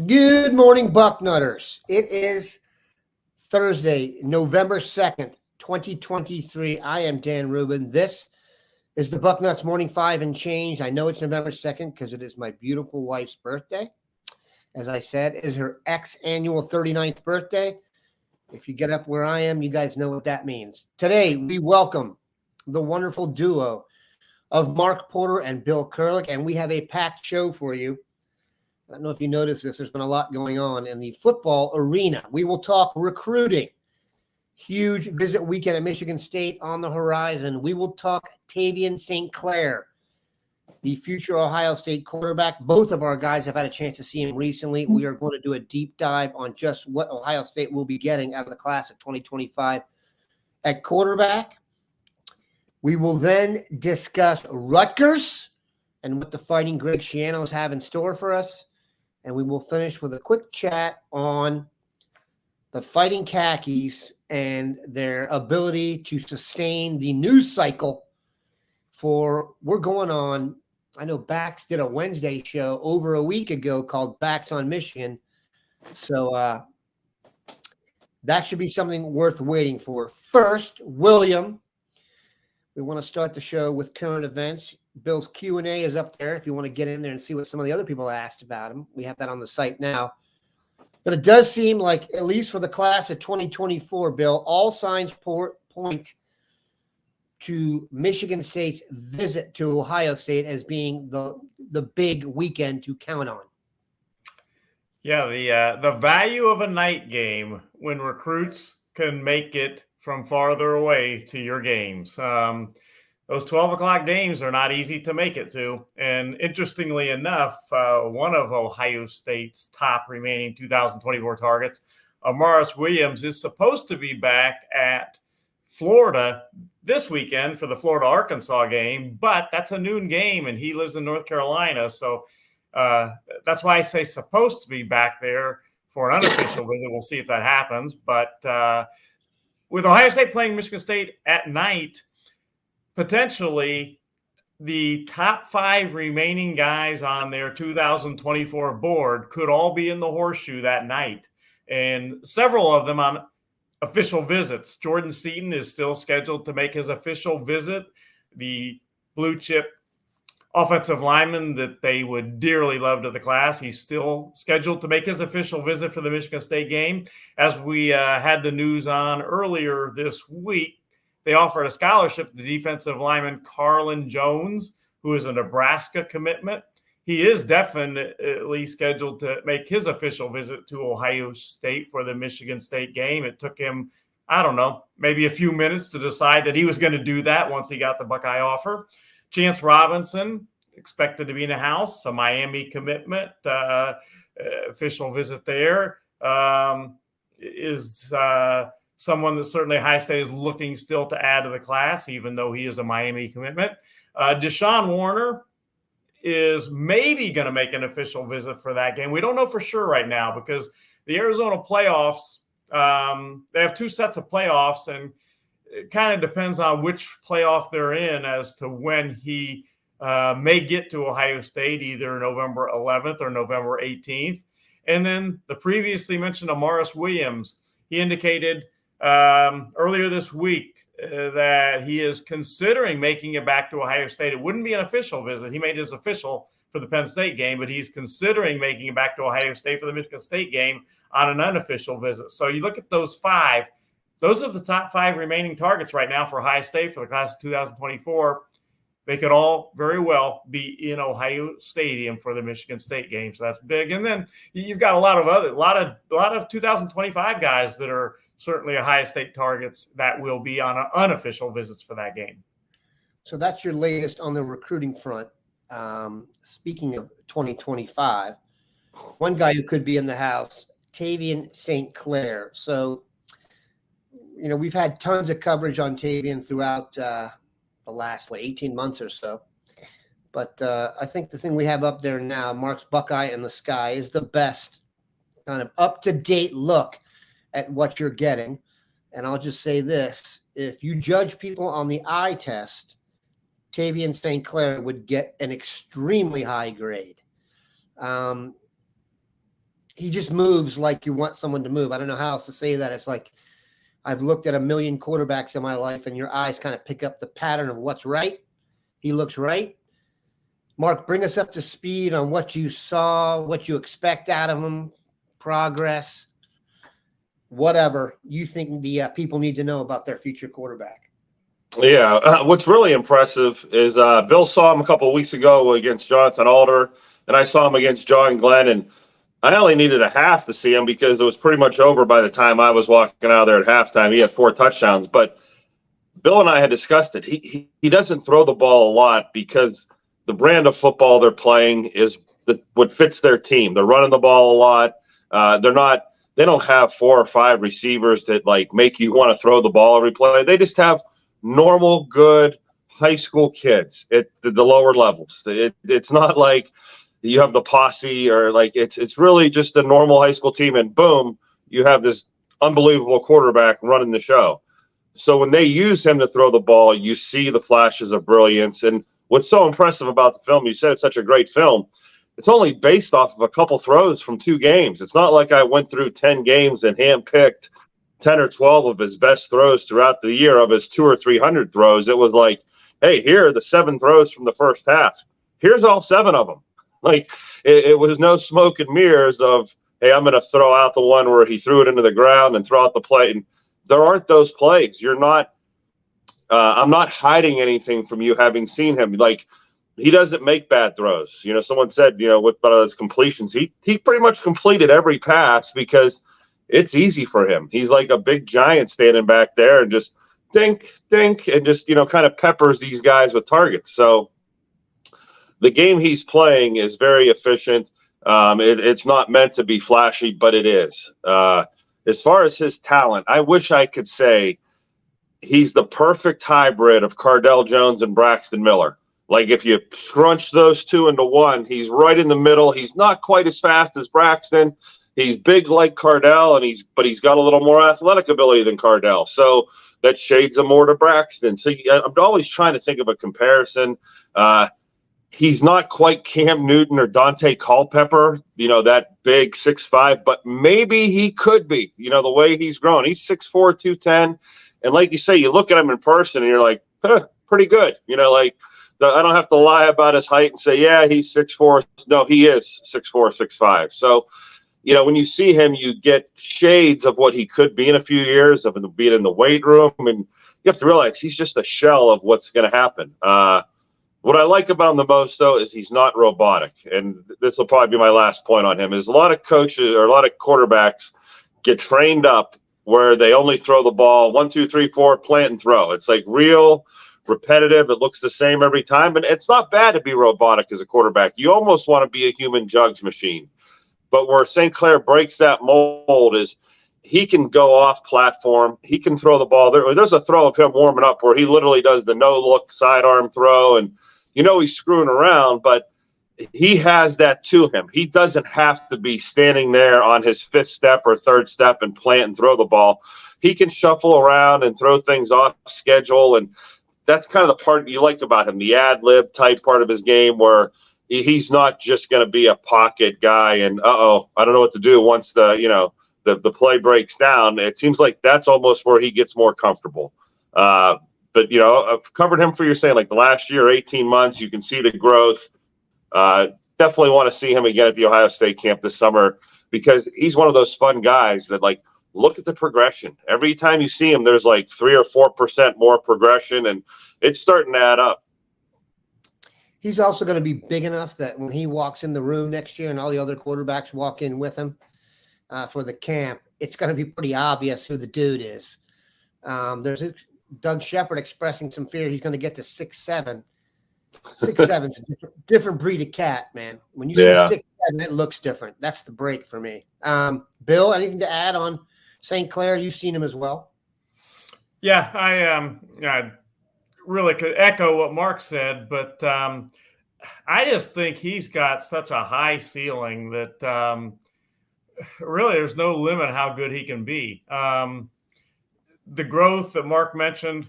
Good morning, Bucknutters. It is Thursday, November 2nd, 2023. I am Dan Rubin. This is the Bucknuts Morning 5 and change. I know it's November 2nd because it is my beautiful wife's birthday. As I said, it is her ex-annual 39th birthday. If you get up where I am, you guys know what that means. Today, we welcome the wonderful duo of Mark Porter and Bill Kurelic, and we have a packed show for you. I don't know if you noticed this. There's been a lot going on in the football arena. We will talk recruiting. Huge visit weekend at Michigan State on the horizon. We will talk Tavien St. Clair, the future Ohio State quarterback. Both of our guys have had a chance to see him recently. We are going to do a deep dive on just what Ohio State will be getting out of the class of 2025 at quarterback. We will then discuss Rutgers and what the Fighting Greg Schianos have in store for us. And we will finish with a quick chat on the Fighting Khakis and their ability to sustain the news cycle we're going on. I know Bax did a Wednesday show over a week ago called Bax on Michigan. So that should be something worth waiting for. First, William, we want to start the show with current events. Bill's Q&A is up there if you want to get in there and see what some of the other people asked about him. We have that on the site now. But it does seem like, at least for the class of 2024, Bill, all signs point to Michigan State's visit to Ohio State as being the big weekend to count on. Yeah, the value of a night game when recruits can make it from farther away to your games. Those 12 o'clock games are not easy to make it to. And interestingly enough, one of Ohio State's top remaining 2024 targets, Amaris Williams, is supposed to be back at Florida this weekend for the Florida-Arkansas game, but that's a noon game, and he lives in North Carolina. So that's why I say supposed to be back there for an unofficial visit. We'll see if that happens. But with Ohio State playing Michigan State at night, potentially the top 5 remaining guys on their 2024 board could all be in the horseshoe that night, and several of them on official visits. Jordan Seaton is still scheduled to make his official visit, the blue chip offensive lineman that they would dearly love to the class. He's still scheduled to make his official visit for the Michigan State game. As we had the news on earlier this week, they offered a scholarship to defensive lineman Carlin Jones, who is a Nebraska commitment. He is definitely scheduled to make his official visit to Ohio State for the Michigan State game. It took him, I don't know, maybe a few minutes to decide that he was going to do that once he got the Buckeye offer. Chance Robinson, expected to be in the house, a Miami commitment, official visit there, is someone that certainly Ohio State is looking still to add to the class, even though he is a Miami commitment. Deshaun Warner is maybe going to make an official visit for that game. We don't know for sure right now because the Arizona playoffs, they have 2 sets of playoffs, and it kind of depends on which playoff they're in as to when he may get to Ohio State, either November 11th or November 18th. And then the previously mentioned Amaris Williams, he indicated earlier this week that he is considering making it back to Ohio State. It wouldn't be an official visit. He made his official for the Penn State game, but he's considering making it back to Ohio State for the Michigan State game on an unofficial visit. So you look at those 5. Those are the top 5 remaining targets right now for Ohio State for the class of 2024. They could all very well be in Ohio Stadium for the Michigan State game. So that's big. And then you've got a lot of 2025 guys that are certainly Ohio State targets that will be on unofficial visits for that game. So that's your latest on the recruiting front. Speaking of 2025, one guy who could be in the house, Tavien St. Clair. So, we've had tons of coverage on Tavien throughout the last, 18 months or so. But I think the thing we have up there now, Mark's Buckeye in the Sky, is the best kind of up-to-date look at what you're getting. And I'll just say this. If you judge people on the eye test, Tavien St. Clair would get an extremely high grade. he just moves like you want someone to move. I don't know how else to say that. It's like I've looked at a million quarterbacks in my life, and your eyes kind of pick up the pattern of what's right. He looks right. Mark, bring us up to speed on what you saw, what you expect out of him, progress, whatever you think the people need to know about their future quarterback. Yeah, what's really impressive is Bill saw him a couple of weeks ago against Jonathan Alder, and I saw him against John Glenn, and I only needed a half to see him because it was pretty much over by the time I was walking out of there at halftime. He had 4 touchdowns, but Bill and I had discussed it. He doesn't throw the ball a lot because the brand of football they're playing is what fits their team. They're running the ball a lot. They don't have 4 or 5 receivers that like make you want to throw the ball every play. They just have normal, good high school kids at the lower levels. It's not like you have the posse or like it's really just a normal high school team, and boom, you have this unbelievable quarterback running the show. So when they use him to throw the ball, you see the flashes of brilliance. And what's so impressive about the film, you said it's such a great film, it's only based off of a couple throws from 2 games. It's not like I went through 10 games and handpicked 10 or 12 of his best throws throughout the year of his 200 or 300 throws. It was like, hey, here are the 7 throws from the first half. Here's all 7 of them. Like it was no smoke and mirrors of, hey, I'm going to throw out the one where he threw it into the ground and throw out the play. And there aren't those plays. You're not. I'm not hiding anything from you having seen him. Like he doesn't make bad throws. You know, someone said, you know, with his completions, he pretty much completed every pass because it's easy for him. He's like a big giant standing back there and just think, and just, you know, kind of peppers these guys with targets. So the game he's playing is very efficient. It's not meant to be flashy, but it is. As far as his talent, I wish I could say he's the perfect hybrid of Cardell Jones and Braxton Miller. Like if you scrunch those 2 into one, he's right in the middle. He's not quite as fast as Braxton. He's big like Cardell, but he's got a little more athletic ability than Cardell. So that shades him more to Braxton. So I'm always trying to think of a comparison. He's not quite Cam Newton or Dante Culpepper, you know, that big 6'5", but maybe he could be, you know, the way he's grown. He's 6'4", 210. And like you say, you look at him in person and you're like, pretty good. You know, like I don't have to lie about his height and say, yeah, he's 6'4". No, he is 6'4", 6'5". So, you know, when you see him, you get shades of what he could be in a few years, of being in the weight room. And you have to realize he's just a shell of what's going to happen. What I like about him the most, though, is he's not robotic. And this will probably be my last point on him, is a lot of coaches or a lot of quarterbacks get trained up where they only throw the ball 1, 2, 3, 4, plant and throw. It's like real repetitive. It looks the same every time. And it's not bad to be robotic as a quarterback. You almost want to be a human jugs machine. But where St. Clair breaks that mold is he can go off platform. He can throw the ball. There's a throw of him warming up where he literally does the no-look sidearm throw. And you know he's screwing around, but he has that to him. He doesn't have to be standing there on his 5th step or 3rd step and plant and throw the ball. He can shuffle around and throw things off schedule, and that's kind of the part you like about him, the ad-lib type part of his game where he's not just going to be a pocket guy and, I don't know what to do once the play breaks down. It seems like that's almost where he gets more comfortable. But, you know, I've covered him for your saying like the last year, 18 months, you can see the growth. Definitely want to see him again at the Ohio State camp this summer because he's one of those fun guys that like look at the progression. Every time you see him, there's like 3 or 4% more progression, and it's starting to add up. He's also going to be big enough that when he walks in the room next year and all the other quarterbacks walk in with him for the camp, it's going to be pretty obvious who the dude is. There's Doug Shepard expressing some fear he's going to get to 6'7". 6'7" is a different breed of cat, man. When you see 6'7", it looks different. That's the break for me. Bill, anything to add on St. Clair? You've seen him as well. Yeah, I really could echo what Mark said, but I just think he's got such a high ceiling that really there's no limit how good he can be. The growth that Mark mentioned,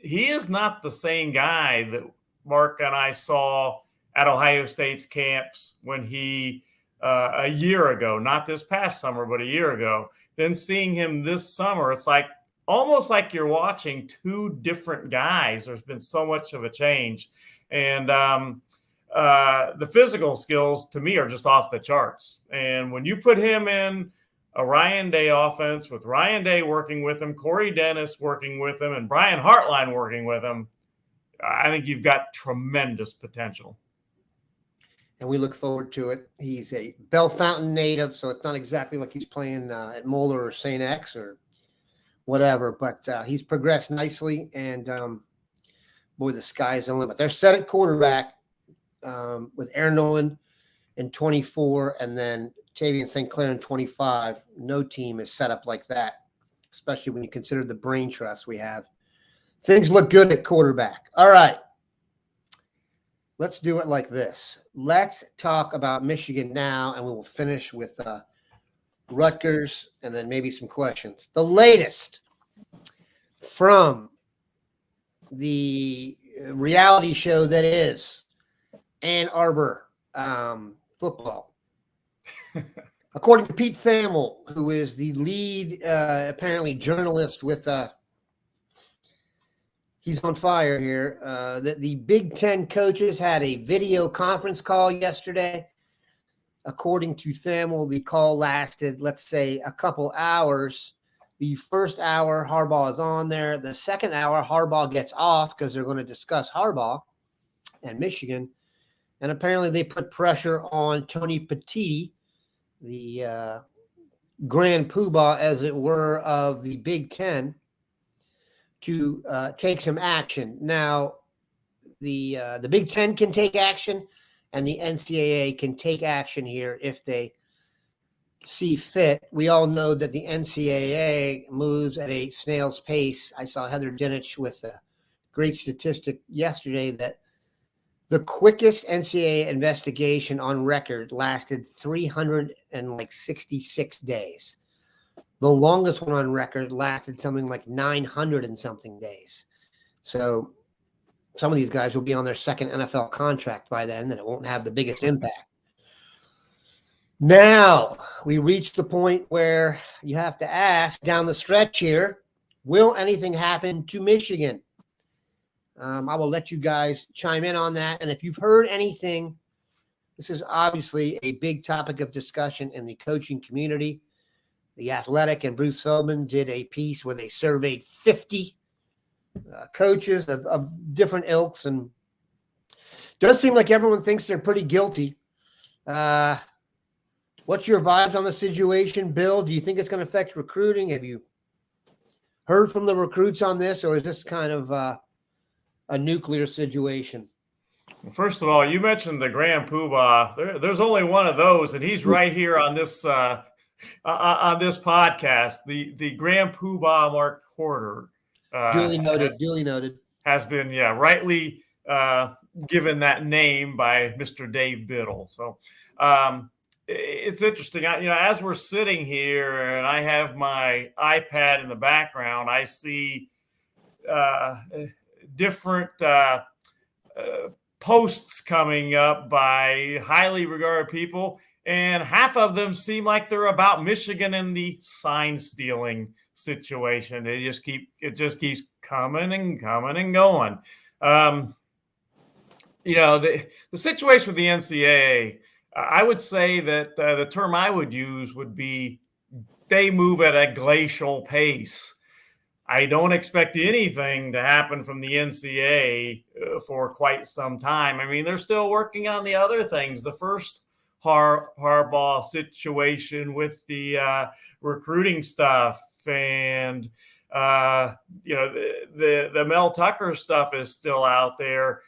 he is not the same guy that Mark and I saw at Ohio State's camps when he a year ago, not this past summer, but a year ago. Then seeing him this summer, it's like almost like you're watching two different guys. There's been so much of a change. And the physical skills to me are just off the charts. And when you put him in a Ryan Day offense with Ryan Day working with him, Corey Dennis working with him, and Brian Hartline working with him, I think you've got tremendous potential. And we look forward to it. He's a Bellefontaine native, so it's not exactly like he's playing at Moeller or St. X or whatever, but he's progressed nicely. And boy, the sky's the limit. They're set at quarterback with Aaron Nolan in 24 and then Tavien St. Clair in 25. No team is set up like that, especially when you consider the brain trust we have. Things look good at quarterback. All right. Let's do it like this. Let's talk about Michigan now, and we will finish with Rutgers and then maybe some questions. The latest from the reality show that is Ann Arbor football. According to Pete Thamel, who is the lead, apparently, journalist with he's on fire here. The Big Ten coaches had a video conference call yesterday. According to Thamel, the call lasted, let's say, a couple hours. The first hour, Harbaugh is on there. The second hour, Harbaugh gets off because they're going to discuss Harbaugh and Michigan. And apparently they put pressure on Tony Petitti, the grand poobah, as it were, of the Big Ten, to take some action. Now, the Big Ten can take action, and the NCAA can take action here if they see fit. We all know that the NCAA moves at a snail's pace. I saw Heather Dinich with a great statistic yesterday that the quickest NCAA investigation on record lasted 366 days. The longest one on record lasted something like 900 and something days. So some of these guys will be on their second NFL contract by then, and it won't have the biggest impact. Now we reach the point where you have to ask down the stretch here, will anything happen to Michigan? I will let you guys chime in on that. And if you've heard anything, this is obviously a big topic of discussion in the coaching community. The Athletic and Bruce Feldman did a piece where they surveyed 50 coaches of different ilks, and it does seem like everyone thinks they're pretty guilty. What's your vibes on the situation, Bill? Do you think it's going to affect recruiting? Have you heard from the recruits on this, or is this kind of a nuclear situation? Well, first of all, you mentioned the Grand Poobah. There's only one of those, and he's right here on this podcast. The Grand Poobah Mark Porter. Duly noted. Has been, rightly given that name by Mr. Dave Biddle. So it's interesting. As we're sitting here and I have my iPad in the background, I see different posts coming up by highly regarded people, and half of them seem like they're about Michigan and the sign stealing situation. It just keeps coming and going. The situation with the NCAA, I would say that the term I would use would be they move at a glacial pace. I don't expect anything to happen from the NCAA for quite some time. I mean, they're still working on the other things. The first Harbaugh situation with the recruiting stuff, and the Mel Tucker stuff is still out there.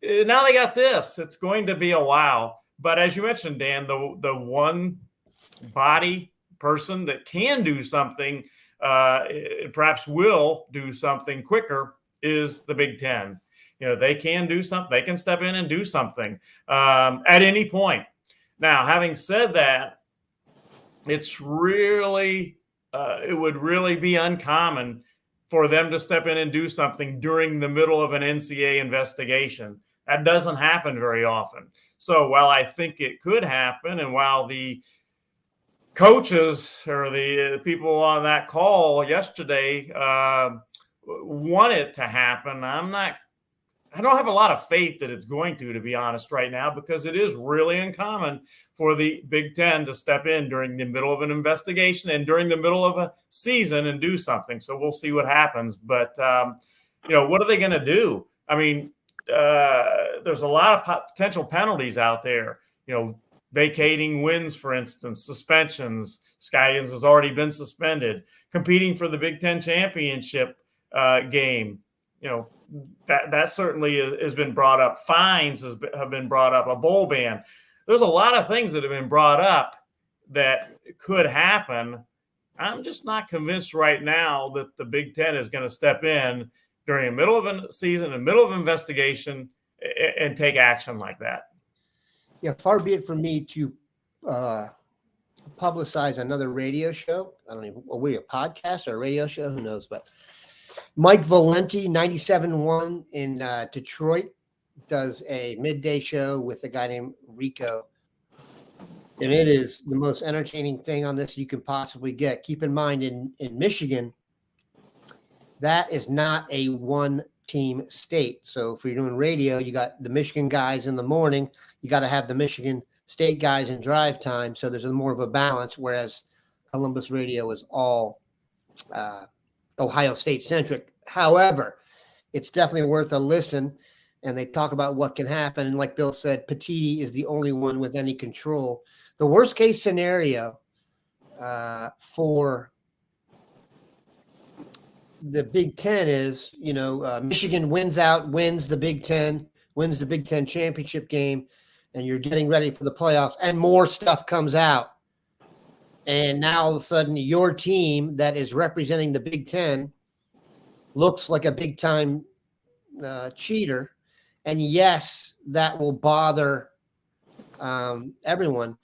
Now they got this. It's going to be a while. But as you mentioned, Dan, the one body person that can do something, perhaps will do something quicker, is the Big Ten. They can do something. They can step in and do something at any point. Now, having said that, it's really it would really be uncommon for them to step in and do something during the middle of an NCAA investigation. That doesn't happen very often. So while I think it could happen, and while the coaches or the people on that call yesterday want it to happen, I don't have a lot of faith that it's going to be honest, right now, because it is really uncommon for the Big Ten to step in during the middle of an investigation and during the middle of a season and do something. So we'll see what happens. But, what are they going to do? I mean, there's a lot of potential penalties out there, vacating wins, for instance, suspensions. Skyans has already been suspended, competing for the Big Ten championship game. That certainly has been brought up. Fines have been brought up, a bowl ban. There's a lot of things that have been brought up that could happen. I'm just not convinced right now that the Big Ten is going to step in during the middle of a season, in the middle of an investigation, and take action like that. Yeah, far be it from me to publicize another radio show. I don't even, are we a podcast or a radio show? Who knows? But Mike Valenti, 97.1 in Detroit, does a midday show with a guy named Rico. And it is the most entertaining thing on this you can possibly get. Keep in mind, in Michigan, that is not a one-team state. So if you're doing radio, you got the Michigan guys in the morning. You got to have the Michigan State guys in drive time. So there's more of a balance, whereas Columbus radio is all Ohio State centric. However, it's definitely worth a listen, and they talk about what can happen. And like Bill said, Petiti is the only one with any control. The worst case scenario for the Big Ten is, Michigan wins the Big Ten, wins the Big Ten championship game, and you're getting ready for the playoffs, and more stuff comes out. And now all of a sudden your team that is representing the Big Ten looks like a big-time cheater. And yes, that will bother everyone.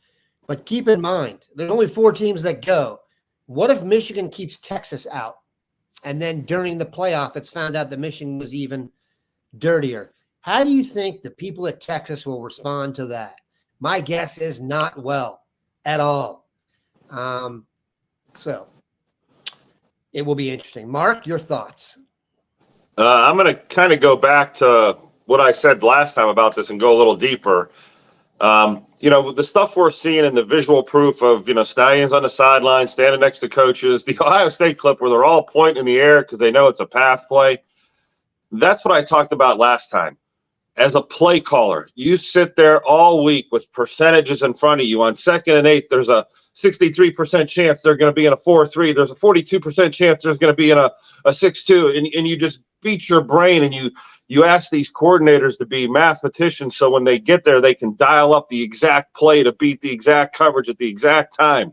But keep in mind, there's only 4 teams that go. What if Michigan keeps Texas out? And then during the playoff, it's found out that Michigan was even dirtier. How do you think the people at Texas will respond to that? My guess is not well at all. So it will be interesting. Mark, your thoughts? I'm going to kind of go back to what I said last time about this and go a little deeper. The stuff we're seeing in the visual proof of, Stallions on the sideline, standing next to coaches, the Ohio State clip where they're all pointing in the air because they know it's a pass play. That's what I talked about last time. As a play caller, you sit there all week with percentages in front of you. On 2nd and 8, there's a 63% chance they're going to be in a 4-3. There's a 42% chance there's going to be in a 6-2. And you just beat your brain, and you ask these coordinators to be mathematicians so when they get there, they can dial up the exact play to beat the exact coverage at the exact time.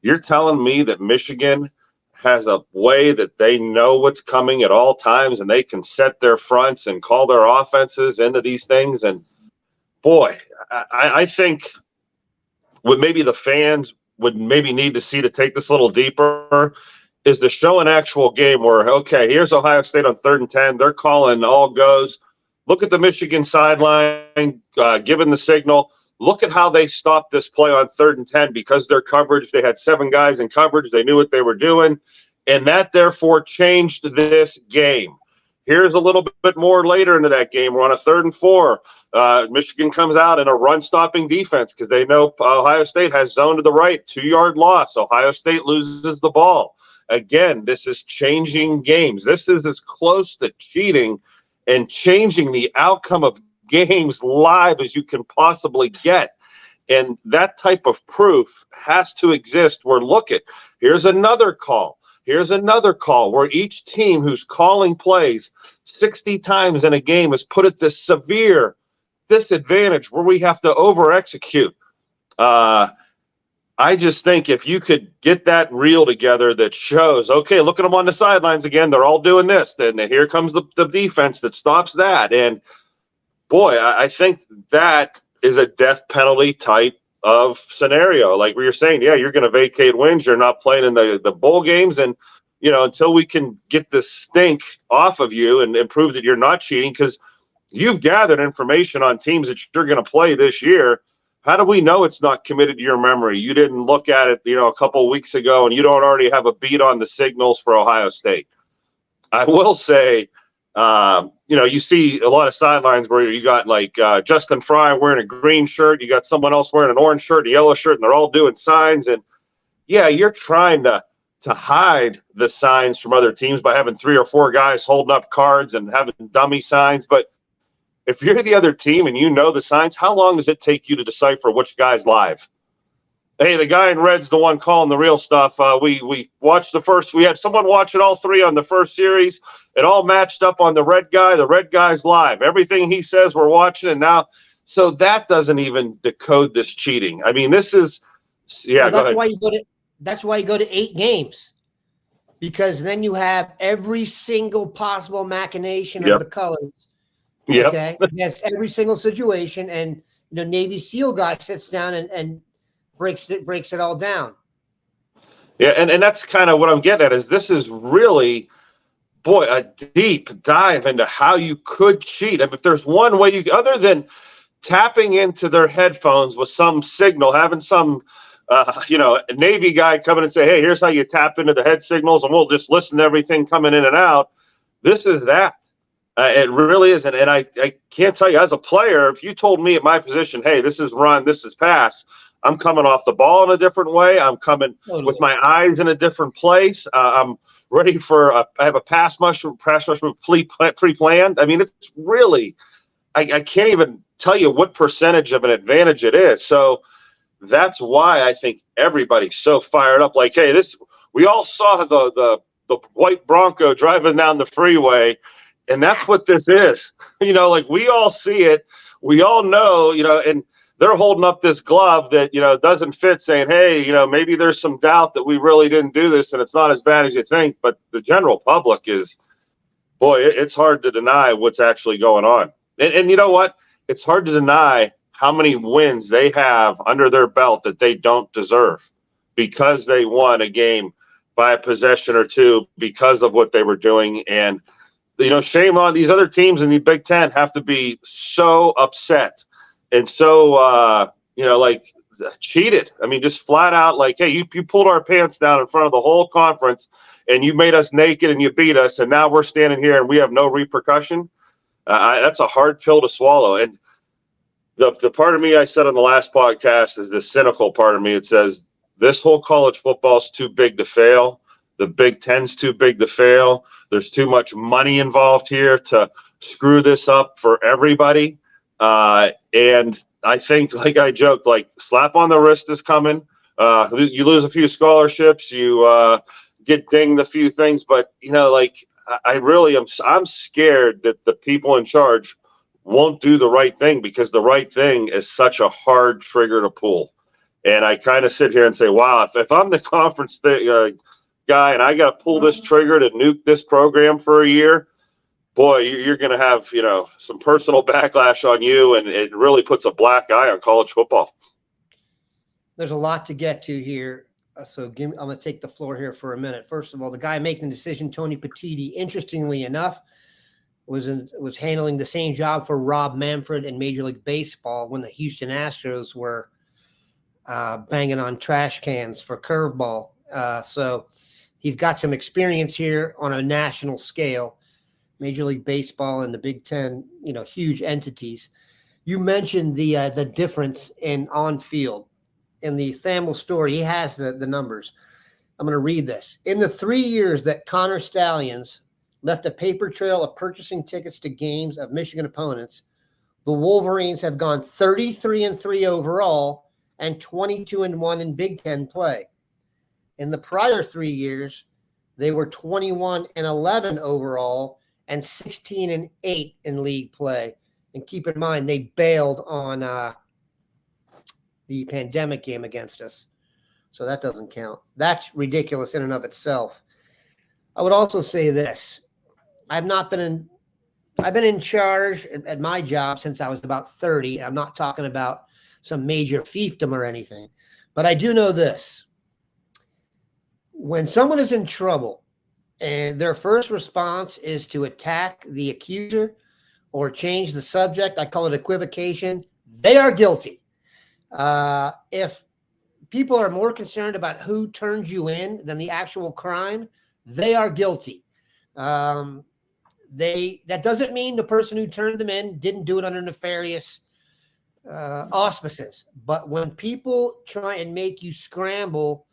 You're telling me that Michigan has a way that they know what's coming at all times, and they can set their fronts and call their offenses into these things. And boy, I think what maybe the fans would maybe need to see to take this a little deeper is to show an actual game where, okay, here's Ohio State on 3rd and 10. They're calling all goes. Look at the Michigan sideline, giving the signal. Look at how they stopped this play on 3rd and 10 because their coverage, they had 7 guys in coverage. They knew what they were doing, and that therefore changed this game. Here's a little bit more later into that game. We're on a 3rd and 4. Michigan comes out in a run-stopping defense because they know Ohio State has zone to the right, 2-yard loss. Ohio State loses the ball. Again, this is changing games. This is as close to cheating and changing the outcome of games live as you can possibly get. And that type of proof has to exist where, look at, here's another call. Here's another call where each team who's calling plays 60 times in a game is put at this severe disadvantage where we have to over-execute. I just think if you could get that reel together that shows, okay, look at them on the sidelines again. They're all doing this. Then here comes the defense that stops that. And, boy, I think that is a death penalty type of scenario. Like we were saying, yeah, you're going to vacate wins. You're not playing in the bowl games. And, until we can get this stink off of you and prove that you're not cheating, because you've gathered information on teams that you're going to play this year. How do we know it's not committed to your memory? You didn't look at it, a couple of weeks ago, and you don't already have a beat on the signals for Ohio State. I will say, you see a lot of sidelines where you got like Justin Fry wearing a green shirt, you got someone else wearing an orange shirt, a yellow shirt, and they're all doing signs. And yeah, you're trying to hide the signs from other teams by having 3 or 4 guys holding up cards and having dummy signs. But if you're the other team and you know the signs, how long does it take you to decipher which guy's live? Hey, the guy in red's the one calling the real stuff. We watched the first. We had someone watching all 3 on the first series. It all matched up on the red guy. The red guy's live. Everything he says, we're watching. And now, so that doesn't even decode this cheating. I mean, this is, yeah. Well, that's why you go to 8 games, because then you have every single possible machination of the colors. Okay, yes, every single situation, and Navy SEAL guy sits down and breaks it all down. Yeah, and that's kind of what I'm getting at, is this is really, boy, a deep dive into how you could cheat. If there's one way you, other than tapping into their headphones with some signal, having some a Navy guy come in and say, hey, here's how you tap into the head signals, and we'll just listen to everything coming in and out. This is that. It really isn't. And I can't tell you, as a player, if you told me at my position, hey, this is run, this is pass, I'm coming off the ball in a different way. I'm coming with my eyes in a different place. I'm ready for I have a pass rush move pre-planned. I mean, it's really, I can't even tell you what percentage of an advantage it is. So that's why I think everybody's so fired up. Like, hey, we all saw the white Bronco driving down the freeway. And that's what this is. Like, we all see it. We all know, and they're holding up this glove that, doesn't fit, saying, hey, maybe there's some doubt that we really didn't do this and it's not as bad as you think. But the general public is, boy, it's hard to deny what's actually going on. And you know what? It's hard to deny how many wins they have under their belt that they don't deserve because they won a game by a possession or 2 because of what they were doing. And shame on these other teams in the Big Ten, have to be so upset and so, cheated. I mean, just flat out like, hey, you pulled our pants down in front of the whole conference and you made us naked and you beat us. And now we're standing here and we have no repercussion. That's a hard pill to swallow. And the part of me I said on the last podcast is the cynical part of me. It says this whole college football is too big to fail. The Big Ten's too big to fail. There's too much money involved here to screw this up for everybody. And I think, like I joked, like slap on the wrist is coming. You lose a few scholarships, you get dinged a few things, but I really am. I'm scared that the people in charge won't do the right thing, because the right thing is such a hard trigger to pull. And I kind of sit here and say, wow, if I'm the conference guy and I got to pull this trigger to nuke this program for a year, boy, you're going to have, some personal backlash on you, and it really puts a black eye on college football. There's a lot to get to here. So I'm going to take the floor here for a minute. First of all, the guy making the decision, Tony Petitti, interestingly enough, was handling the same job for Rob Manfred in Major League Baseball when the Houston Astros were banging on trash cans for curveball. So he's got some experience here on a national scale. Major League Baseball and the Big Ten, huge entities. You mentioned the difference in on-field. In the Thamel story, he has the numbers. I'm going to read this. In the 3 years that Connor Stallions left a paper trail of purchasing tickets to games of Michigan opponents, the Wolverines have gone 33-3 overall and 22-1 in Big Ten play. In the prior 3 years, they were 21-11 overall and 16-8 in league play. And keep in mind, they bailed on the pandemic game against us. So that doesn't count. That's ridiculous in and of itself. I would also say this. I've been in charge at my job since I was about 30. I'm not talking about some major fiefdom or anything, but I do know this. When someone is in trouble and their first response is to attack the accuser or change the subject, I call it equivocation, they are guilty. If people are more concerned about who turns you in than the actual crime, they are guilty. That doesn't mean the person who turned them in didn't do it under nefarious auspices. But when people try and make you scramble,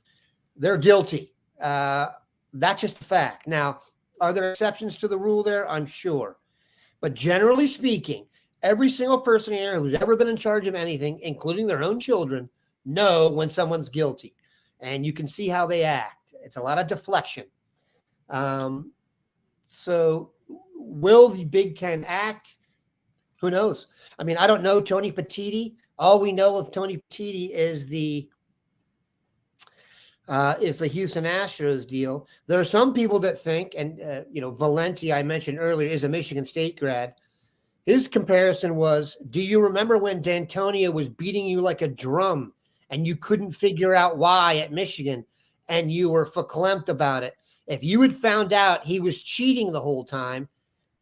they're guilty. That's just a fact. Now, are there exceptions to the rule there? I'm sure. But generally speaking, every single person here who's ever been in charge of anything, including their own children, know when someone's guilty. And you can see how they act. It's a lot of deflection. So will the Big Ten act? Who knows? I mean, I don't know Tony Petitti. All we know of Tony Petitti is the Houston Astros deal. There are some people that think, and Valenti, I mentioned earlier, is a Michigan State grad. His comparison was, do you remember when D'Antonio was beating you like a drum and you couldn't figure out why at Michigan and you were verklempt about it? If you had found out he was cheating the whole time,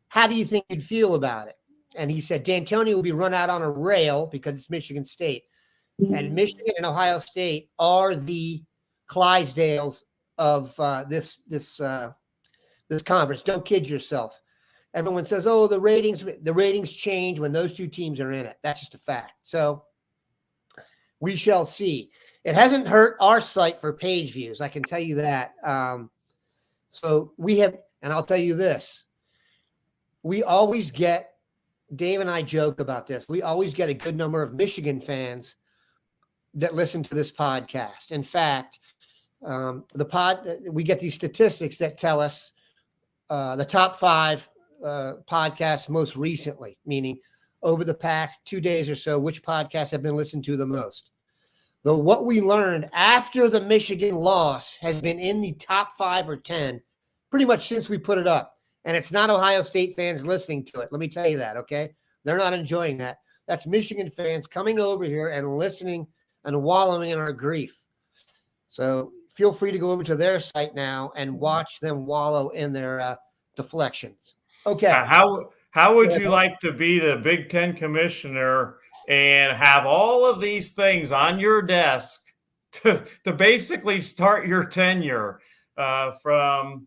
how do you think you'd feel about it? And he said D'Antonio will be run out on a rail because it's Michigan State. And Michigan and Ohio State are the Clydesdales of this conference. Don't kid yourself. Everyone says, "Oh, the ratings change when those two teams are in it." That's just a fact. So we shall see. It hasn't hurt our site for page views, I can tell you that. So we have, and I'll tell you this: we always get. Dave and I joke about this. We always get a good number of Michigan fans that listen to this podcast. In fact, we get these statistics that tell us the top 5 podcasts most recently, meaning over the past 2 days or so, which podcasts have been listened to the most. Though what we learned after the Michigan loss has been in the top 5 or 10 pretty much since we put it up. And it's not Ohio State fans listening to it. Let me tell you that, okay? They're not enjoying that. That's Michigan fans coming over here and listening and wallowing in our grief. So feel free to go over to their site now and watch them wallow in their deflections. Okay. How would you like to be the Big Ten commissioner and have all of these things on your desk to basically start your tenure from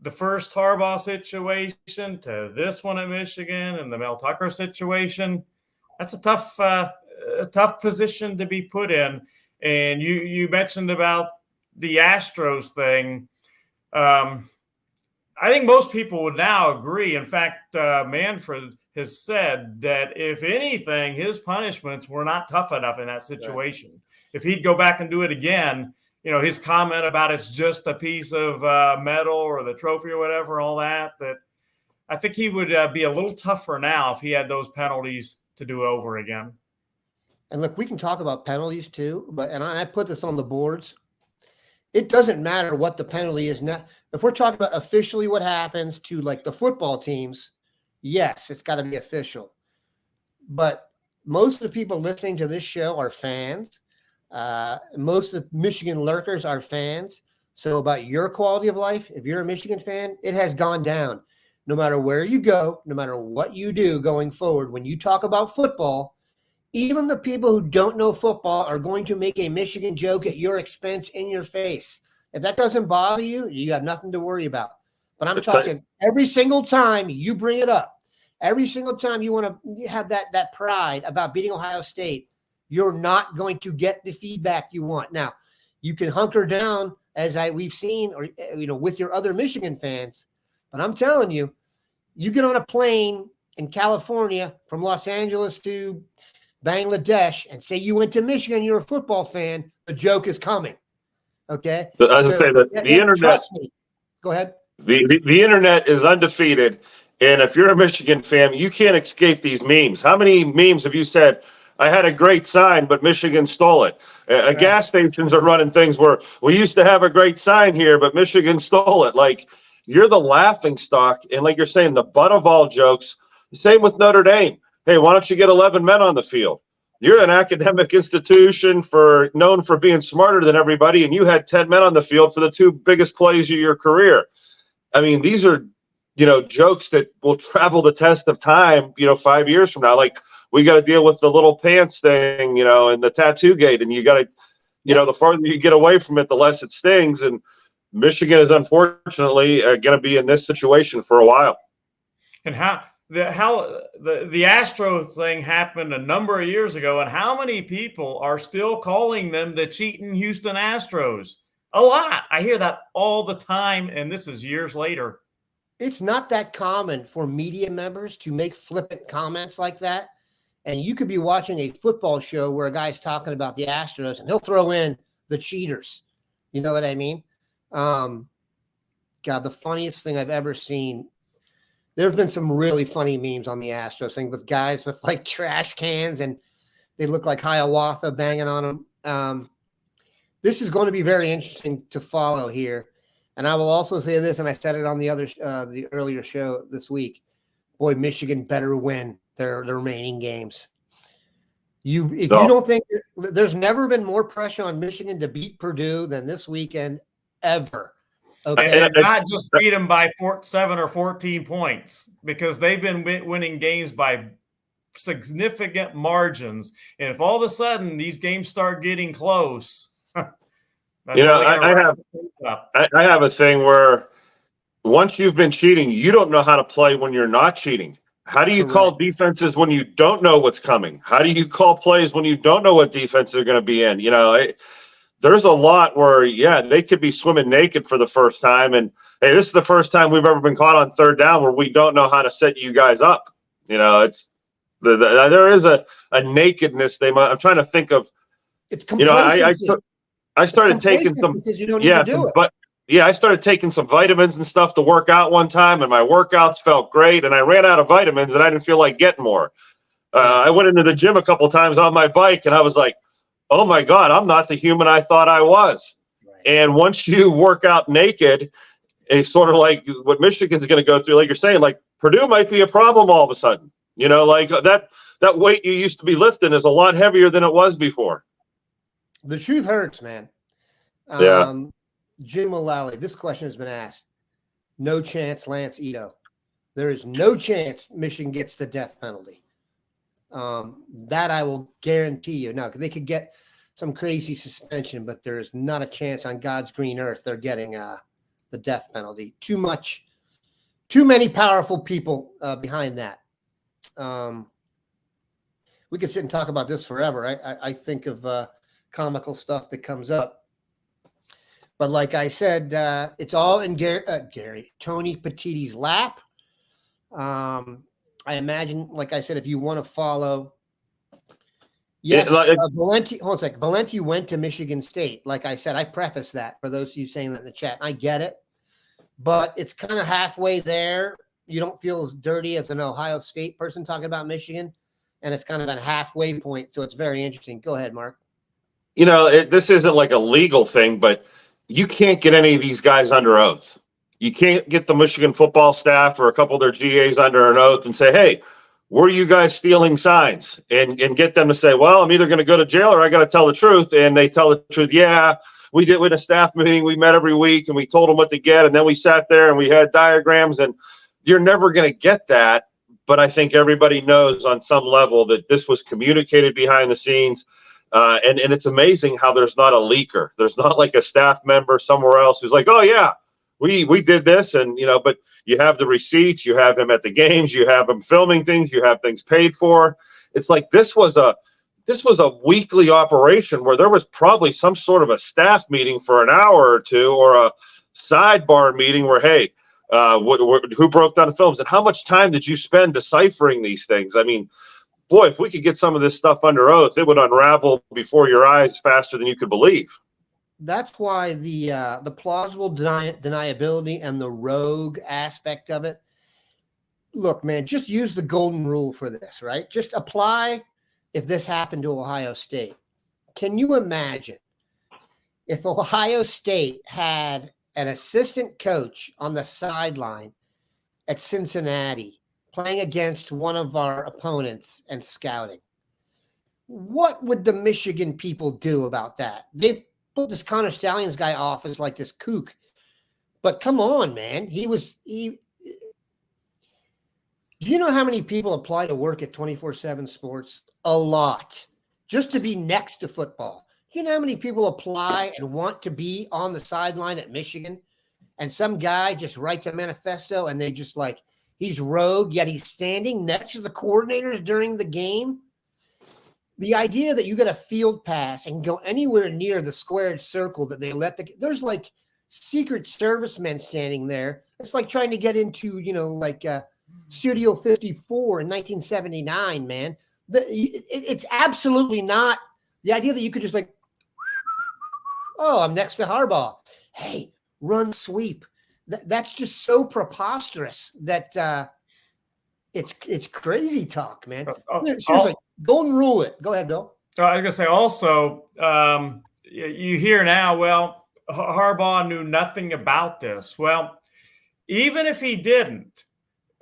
the first Harbaugh situation to this one at Michigan and the Mel Tucker situation? That's a tough position to be put in. And you mentioned about the Astros thing. I think most people would now agree. In fact, Manfred has said that if anything, his punishments were not tough enough in that situation. Right. If he'd go back and do it again, his comment about it's just a piece of metal or the trophy or whatever, all that I think he would be a little tougher now if he had those penalties to do over again. And look, we can talk about penalties too, and I put this on the boards. It doesn't matter what the penalty is now. If we're talking about officially what happens to like the football teams, yes, it's got to be official. But most of the people listening to this show are fans. Most of the Michigan lurkers are fans. So about your quality of life, if you're a Michigan fan, it has gone down. No matter where you go, no matter what you do going forward, when you talk about football, even the people who don't know football are going to make a Michigan joke at your expense in your face. If that doesn't bother you, you have nothing to worry about. But I'm talking every single time you bring it up, every single time you want to have that pride about beating Ohio State, you're not going to get the feedback you want. Now, you can hunker down, as we've seen, or with your other Michigan fans. But I'm telling you, you get on a plane in California from Los Angeles to Bangladesh and say you went to Michigan, you're a football fan, the joke is coming. Okay? As I say, the internet. Trust me. Go ahead. The internet is undefeated. And if you're a Michigan fan, you can't escape these memes. How many memes have you said, I had a great sign, but Michigan stole it? Right. Gas stations are running things where we used to have a great sign here, but Michigan stole it. Like, you're the laughing stock. And like you're saying, the butt of all jokes. Same with Notre Dame. Hey, why don't you get 11 men on the field? You're an academic institution known for being smarter than everybody, and you had 10 men on the field for the 2 biggest plays of your career. I mean, these are jokes that will travel the test of time, 5 years from now. Like, we got to deal with the little pants thing, and the tattoo gate. And you got to, the farther you get away from it, the less it stings. And Michigan is unfortunately going to be in this situation for a while. And how the Astro thing happened a number of years ago, and how many people are still calling them the cheating Houston Astros? A lot. I hear that all the time, and this is years later. It's not that common for media members to make flippant comments like that. And you could be watching a football show where a guy's talking about the Astros and he'll throw in the cheaters. You know what I mean? God, the funniest thing I've ever seen. There have been some really funny memes on the Astros thing with guys with like trash cans and they look like Hiawatha banging on them. This is going to be very interesting to follow here. And I will also say this, and I said it on the earlier show this week. Boy, Michigan better win their remaining games. You don't think there's never been more pressure on Michigan to beat Purdue than this weekend ever. Okay, and not just beat them by 7 or 14 points, because they've been winning games by significant margins. And if all of a sudden these games start getting close, I have a thing where once you've been cheating, you don't know how to play when you're not cheating. How do you call defenses when you don't know what's coming? How do you call plays when you don't know what defenses are going to be in? There's a lot where, they could be swimming naked for the first time. And, hey, this is the first time we've ever been caught on third down where we don't know how to set you guys up. There is a nakedness. I'm trying to think of, it's I started taking some, because you don't need to do it. But I started taking some vitamins and stuff to work out one time, and my workouts felt great. And I ran out of vitamins, and I didn't feel like getting more. I went into the gym a couple of times on my bike, and I was like, "Oh my God, I'm not the human I thought I was." Right. And once you work out naked, it's sort of like what Michigan's going to go through. Like you're saying, like Purdue might be a problem all of a sudden. Like that weight you used to be lifting is a lot heavier than it was before. The truth hurts, man. Jim O'Lally, this question has been asked. No chance, Lance Ito. There is no chance Michigan gets the death penalty. That I will guarantee you. Now, they could get some crazy suspension, but there is not a chance on God's green earth they're getting the death penalty. Too many powerful people behind that. We could sit and talk about this forever. I think of comical stuff that comes up. But like I said, it's all in Tony Petitti's lap. I imagine, like I said, if you want to follow, Valenti went to Michigan State. Like I said, I preface that for those of you saying that in the chat. I get it, but it's kind of halfway there. You don't feel as dirty as an Ohio State person talking about Michigan, and it's kind of a halfway point. So it's very interesting. Go ahead, Mark. This isn't like a legal thing, but you can't get any of these guys under oath. You can't get the Michigan football staff or a couple of their GAs under an oath and say, "Hey, were you guys stealing signs?" And get them to say, "Well, I'm either going to go to jail or I got to tell the truth." And they tell the truth. Yeah, we did with a staff meeting. We met every week and we told them what to get. And then we sat there and we had diagrams, and you're never going to get that. But I think everybody knows on some level that this was communicated behind the scenes. And it's amazing how there's not a leaker. There's not like a staff member somewhere else who's like, "Oh yeah, we did this." And, but you have the receipts, you have him at the games, you have him filming things, you have things paid for. It's like, this was a weekly operation where there was probably some sort of a staff meeting for an hour or two, or a sidebar meeting where, hey, who broke down the films and how much time did you spend deciphering these things? I mean, boy, if we could get some of this stuff under oath, it would unravel before your eyes faster than you could believe. That's why the plausible deniability and the rogue aspect of it. Look, man, just use the golden rule for this, right? Just apply if this happened to Ohio State. Can you imagine if Ohio State had an assistant coach on the sideline at Cincinnati playing against one of our opponents and scouting? What would the Michigan people do about that? They've put this Connor Stallions guy off as like this kook, but come on, man. Do you know how many people apply to work at 24/7 Sports? A lot. Just to be next to football. Do you know how many people apply and want to be on the sideline at Michigan? And some guy just writes a manifesto and they just like, he's rogue, yet he's standing next to the coordinators during the game. The idea that you get a field pass and go anywhere near the squared circle that they there's like Secret Servicemen standing there. It's like trying to get into, Studio 54 in 1979, man. It's absolutely not the idea that you could just like, oh, I'm next to Harbaugh. Hey, run sweep. That's just so preposterous that it's crazy talk, man. Seriously, go and rule it. Go ahead, Bill. I was going to say also, you hear now, well, Harbaugh knew nothing about this. Well, even if he didn't,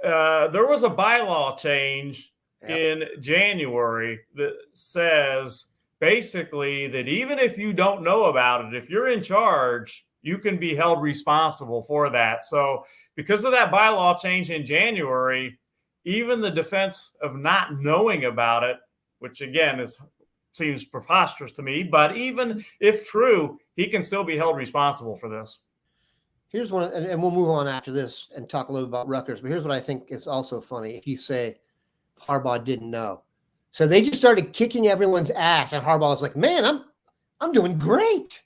there was a bylaw change in January that says basically that even if you don't know about it, if you're in charge, you can be held responsible for that. So because of that bylaw change in January, even the defense of not knowing about it, which again seems preposterous to me, but even if true, he can still be held responsible for this. Here's one, and we'll move on after this and talk a little about Rutgers, but here's what I think is also funny. If you say Harbaugh didn't know. So they just started kicking everyone's ass, and Harbaugh was like, man, I'm doing great.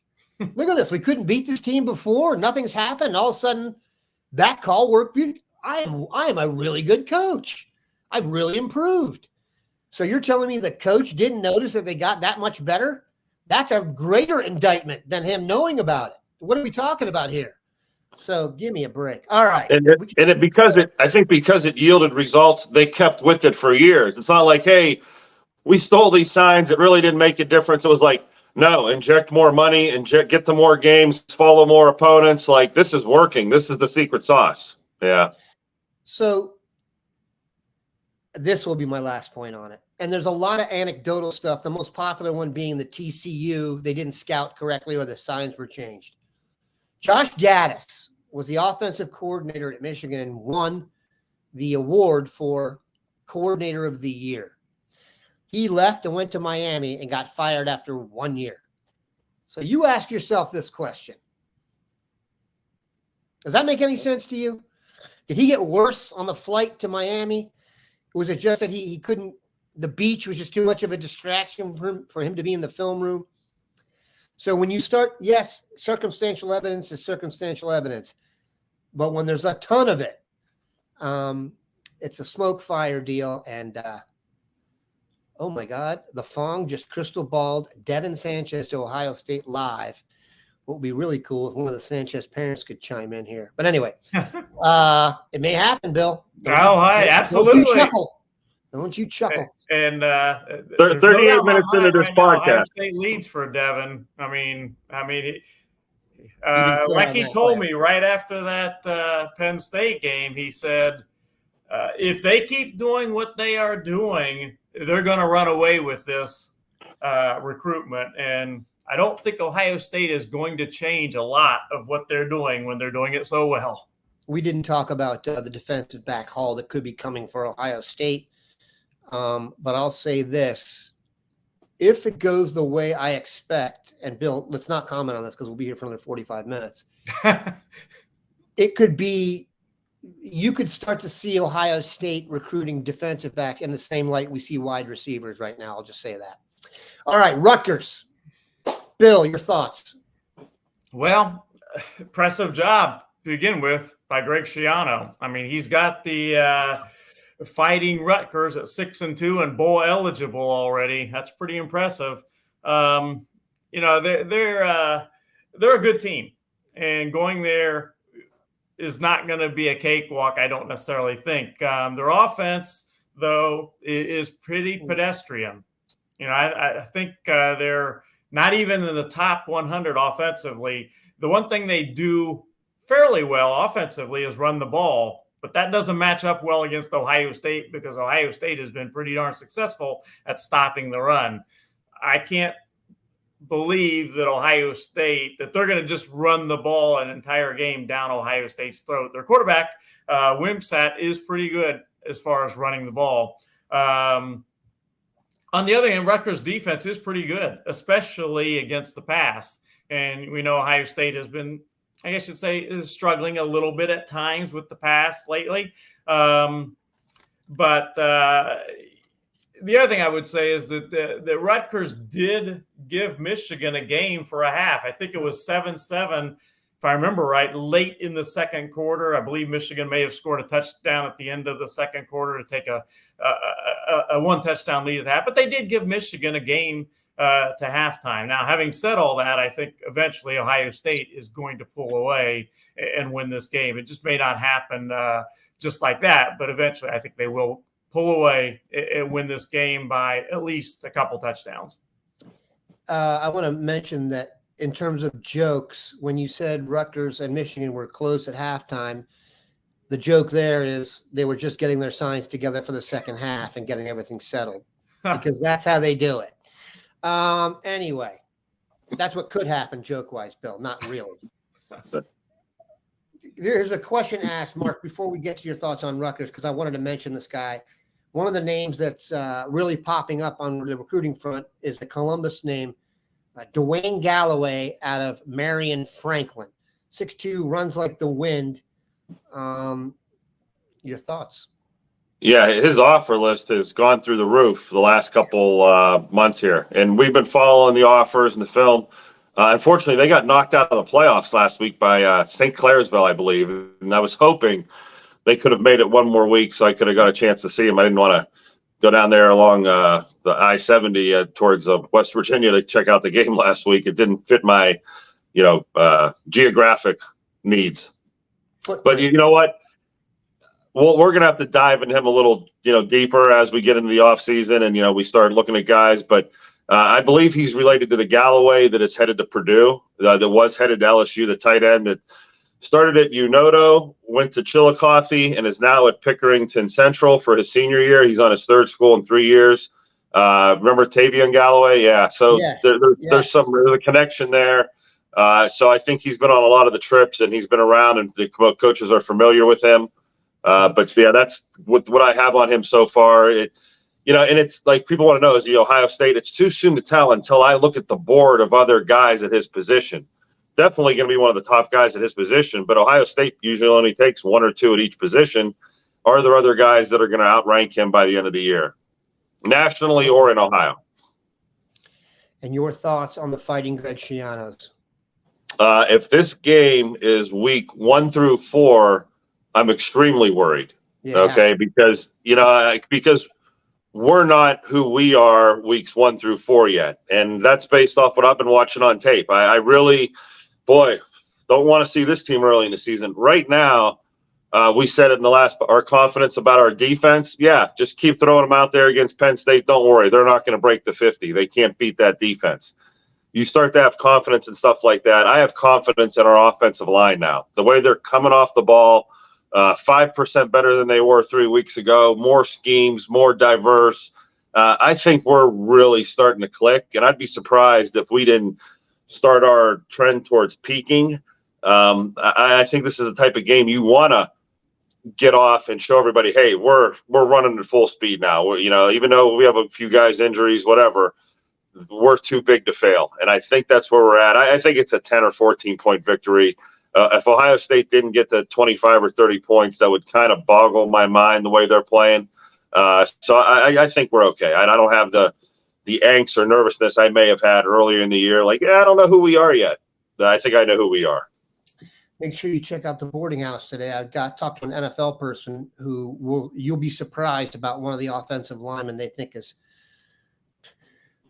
Look at this. We couldn't beat this team before. Nothing's happened. All of a sudden, that call worked. I am a really good coach. I've really improved. So you're telling me the coach didn't notice that they got that much better? That's a greater indictment than him knowing about it. What are we talking about here? So give me a break. All right. I think because it yielded results, they kept with it for years. It's not like, hey, we stole these signs. It really didn't make a difference. It was like, no, inject more money, get to more games, follow more opponents. Like, this is working. This is the secret sauce. Yeah. So this will be my last point on it. And there's a lot of anecdotal stuff. The most popular one being the TCU. They didn't scout correctly or the signs were changed. Josh Gaddis was the offensive coordinator at Michigan and won the award for Coordinator of the Year. He left and went to Miami and got fired after 1 year. So you ask yourself this question. Does that make any sense to you? Did he get worse on the flight to Miami? Was it just that he couldn't, the beach was just too much of a distraction for him to be in the film room? So when you start, yes, circumstantial evidence is circumstantial evidence. But when there's a ton of it, it's a smoke fire deal. And, oh, my God, the Fong just crystal balled Tavien Sanchez to Ohio State live. What would be really cool if one of the Sanchez parents could chime in here. But anyway, it may happen, Bill. Absolutely. Don't you chuckle. And 38 minutes into this podcast. Ohio State leads for Devin. I mean, like he told me right after that Penn State game, he said, if they keep doing what they are doing, they're going to run away with this recruitment. And I don't think Ohio State is going to change a lot of what they're doing when they're doing it so well. We didn't talk about the defensive back haul that could be coming for Ohio State. But I'll say this. If it goes the way I expect, and Bill, let's not comment on this because we'll be here for another 45 minutes. It could be, you could start to see Ohio State recruiting defensive backs in the same light we see wide receivers right now. I'll just say that. All right, Rutgers. Bill, your thoughts? Well, impressive job to begin with by Greg Schiano. I mean, he's got the fighting Rutgers at 6-2 and bowl eligible already. That's pretty impressive. They're a good team, and going there is not going to be a cakewalk. I don't necessarily think their offense, though, is pretty pedestrian. I think they're not even in the top 100 offensively. The one thing they do fairly well offensively is run the ball, but that doesn't match up well against Ohio State because Ohio State has been pretty darn successful at stopping the run. I can't believe that Ohio State, that they're going to just run the ball an entire game down Ohio State's throat. Their quarterback, Wimsatt, is pretty good, as far as running the ball. On the other hand, Rutgers' defense is pretty good, especially against the pass. And we know Ohio State has been, I guess you'd say, is struggling a little bit at times with the pass lately. But the other thing I would say is that the Rutgers did give Michigan a game for a half. I think it was 7-7, if I remember right, late in the second quarter. I believe Michigan may have scored a touchdown at the end of the second quarter to take a one-touchdown lead at half. But they did give Michigan a game to halftime. Now, having said all that, I think eventually Ohio State is going to pull away and win this game. It just may not happen just like that, but eventually I think they will pull away and win this game by at least a couple touchdowns. I want to mention that in terms of jokes, when you said Rutgers and Michigan were close at halftime, the joke there is they were just getting their signs together for the second half and getting everything settled because that's how they do it. Anyway, that's what could happen joke-wise, Bill, not really. There's a question asked, Mark, before we get to your thoughts on Rutgers, because I wanted to mention this guy. One of the names that's really popping up on the recruiting front is the Columbus name, Dwayne Galloway out of Marion Franklin. 6'2", runs like the wind. Your thoughts? Yeah, his offer list has gone through the roof the last couple months here. And we've been following the offers and the film. Unfortunately, they got knocked out of the playoffs last week by St. Clairsville, I believe. And I was hoping they could have made it one more week so I could have got a chance to see him. I didn't want to go down there along the I-70 towards West Virginia to check out the game last week. It didn't fit my, geographic needs. But you know what? Well, we're going to have to dive into him a little, deeper as we get into the offseason and, we start looking at guys. But I believe he's related to the Galloway that is headed to Purdue, that was headed to LSU, the tight end that started at Unoto, went to Chillicothe, and is now at Pickerington Central for his senior year. He's on his third school in 3 years. Remember Tavien Galloway? Yeah. So yes. There's a connection there. So I think he's been on a lot of the trips and he's been around and the coaches are familiar with him. But yeah, that's what I have on him so far. And it's like people want to know, is he Ohio State? It's too soon to tell until I look at the board of other guys at his position. Definitely going to be one of the top guys at his position, but Ohio State usually only takes one or two at each position. Are there other guys that are going to outrank him by the end of the year, nationally or in Ohio? And your thoughts on the Fighting Greg Schianos? If this game is week 1 through 4, I'm extremely worried. Yeah. Okay, because we're not who we are weeks 1 through 4 yet, and that's based off what I've been watching on tape. I really, don't want to see this team early in the season. Right now, we said it in the last, our confidence about our defense. Yeah, just keep throwing them out there against Penn State. Don't worry, they're not going to break the 50. They can't beat that defense. You start to have confidence and stuff like that. I have confidence in our offensive line now. The way they're coming off the ball, 5% better than they were 3 weeks ago, more schemes, more diverse. I think we're really starting to click, and I'd be surprised if we didn't start our trend towards peaking. I think this is the type of game you want to get off and show everybody, hey, we're running at full speed now. Even though we have a few guys injuries, whatever, we're too big to fail. And I think that's where we're at. I think it's a 10 or 14 point victory. If Ohio State didn't get to 25 or 30 points, that would kind of boggle my mind the way they're playing. So I think we're okay. I don't have the angst or nervousness I may have had earlier in the year. Like, I don't know who we are yet. I think I know who we are. Make sure you check out the boarding house today. I've talked to an NFL person you'll be surprised about one of the offensive linemen they think is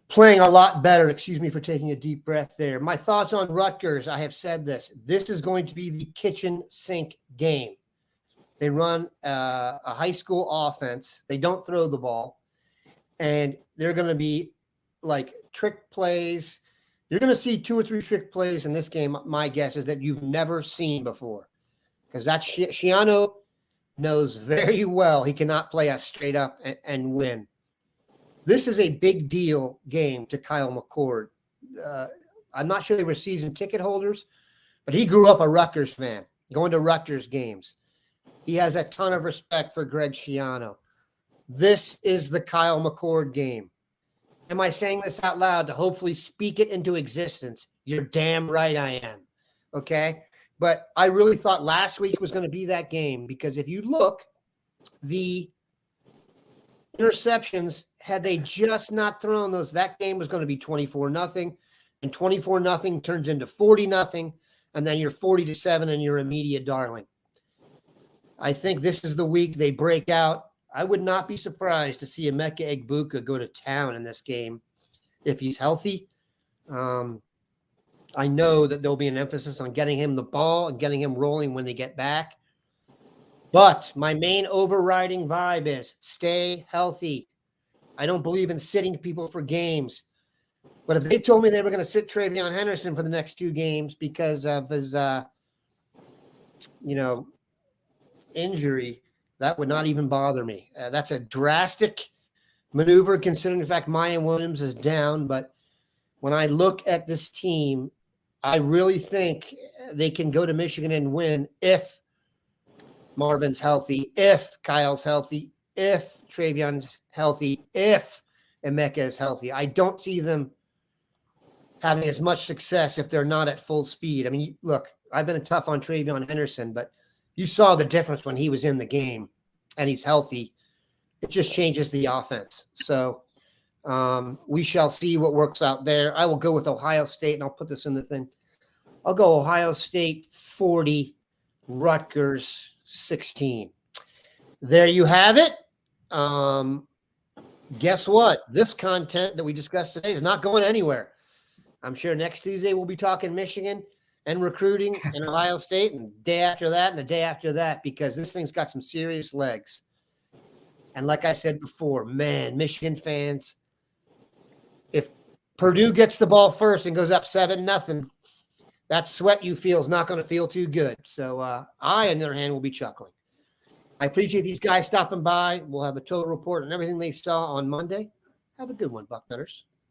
playing a lot better. Excuse me for taking a deep breath there. My thoughts on Rutgers, I have said this. This is going to be the kitchen sink game. They run a high school offense. They don't throw the ball. And they're going to be like trick plays. You're going to see 2 or 3 trick plays in this game. My guess is that you've never seen before. Because that Schiano knows very well he cannot play us straight up and win. This is a big deal game to Kyle McCord. I'm not sure they were season ticket holders, but he grew up a Rutgers fan, going to Rutgers games. He has a ton of respect for Greg Schiano. This is the Kyle McCord game. Am I saying this out loud to hopefully speak it into existence? You're damn right I am. Okay? But I really thought last week was going to be that game because if you look, the interceptions, had they just not thrown those, that game was going to be 24-0, and 24-0 turns into 40-0, and then you're 40-7 and you're a media darling. I think this is the week they break out. I would not be surprised to see Emeka Egbuka go to town in this game if he's healthy. I know that there'll be an emphasis on getting him the ball and getting him rolling when they get back. But my main overriding vibe is stay healthy. I don't believe in sitting people for games. But if they told me they were going to sit Tavien Henderson for the next 2 games because of his, injury, that would not even bother me. That's a drastic maneuver considering the fact Mayan Williams is down. But when I look at this team, I really think they can go to Michigan and win if Marvin's healthy, if Kyle's healthy, if Tavion's healthy, if Emeka is healthy. I don't see them having as much success if they're not at full speed. I mean, look, I've been tough on Tavien Henderson, but you saw the difference when he was in the game and he's healthy. It just changes the offense. So we shall see what works out there. I will go with Ohio State, and I'll put this in the thing. I'll go Ohio State 40, Rutgers 16. There you have it. Guess what? This content that we discussed today is not going anywhere. I'm sure next Tuesday we'll be talking Michigan and recruiting in Ohio State, and the day after that and the day after that, because this thing's got some serious legs. And like I said before, man, Michigan fans, if Purdue gets the ball first and goes up 7-0, that sweat you feel is not going to feel too good. So I, on the other hand, will be chuckling. I appreciate these guys stopping by. We'll have a total report on everything they saw on Monday. Have a good one, Bucknutters.